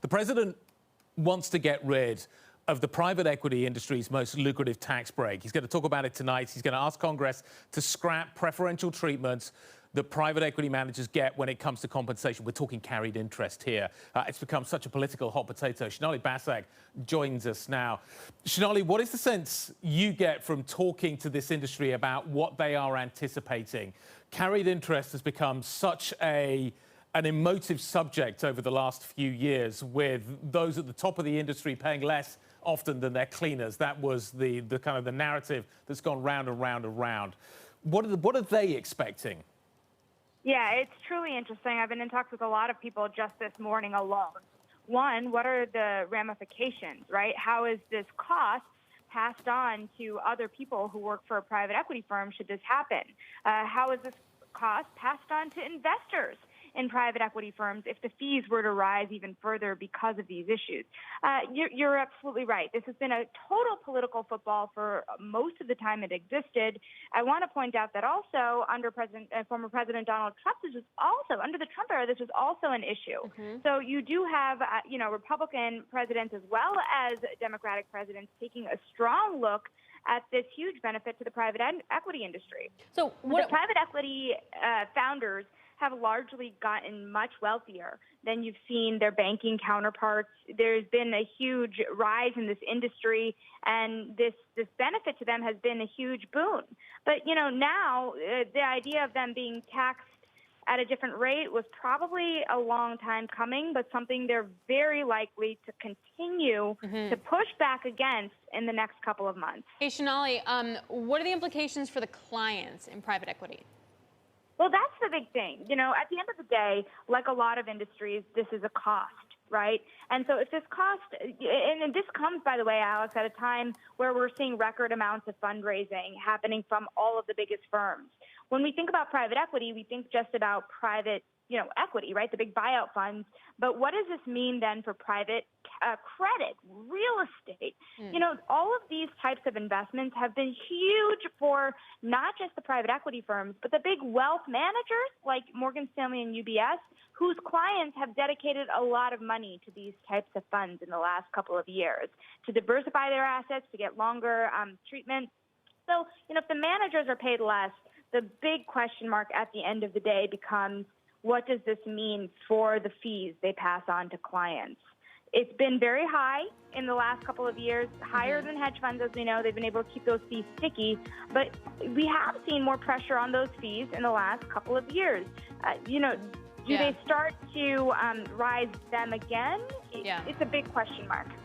The president wants to get rid of the private equity industry's most lucrative tax break. He's going to talk about it tonight. He's going to ask Congress to scrap preferential treatments that private equity managers get when it comes to compensation. We're talking carried interest here. It's become such a political hot potato. Sonali Basak joins us now. Sonali, what is the sense you get from talking to this industry about what they are anticipating? Carried interest has become such an emotive subject over the last few years, with those at the top of the industry paying less often than their cleaners. That was the kind of the narrative that's gone round and round and round. What are they expecting? Yeah, it's truly interesting. I've been in talks with a lot of people just this morning alone. One, what are the ramifications, right? How is this cost passed on to other people who work for a private equity firm should this happen? How is this cost passed on to investors in private equity firms if the fees were to rise even further because of these issues? You're absolutely right. This has been a total political football for most of the time it existed. I want to point out that also under former President Donald Trump, this was also, under the Trump era, this was also an issue. So you do have, Republican presidents as well as Democratic presidents taking a strong look at this huge benefit to the private equity industry. So the private equity founders have largely gotten much wealthier than you've seen their banking counterparts. There's been a huge rise in this industry, and this benefit to them has been a huge boon. But, now the idea of them being taxed at a different rate was probably a long time coming, but something they're very likely to continue to push back against in the next couple of months. Hey, Sonali, what are the implications for the clients in private equity? Well, that's the big thing. At the end of the day, like a lot of industries, this is a cost, right? And so if this cost, and this comes, by the way, Alex, at a time where we're seeing record amounts of fundraising happening from all of the biggest firms. When we think about private equity, we think just about private equity, right? The big buyout funds. But what does this mean then for private credit, real estate? All of these types of investments have been huge for not just the private equity firms, but the big wealth managers like Morgan Stanley and UBS, whose clients have dedicated a lot of money to these types of funds in the last couple of years to diversify their assets, to get longer treatment. So, if the managers are paid less, the big question mark at the end of the day becomes, what does this mean for the fees they pass on to clients? It's been very high in the last couple of years, higher than hedge funds, as we know. They've been able to keep those fees sticky, but we have seen more pressure on those fees in the last couple of years. Do they start to rise them again? It's a big question mark.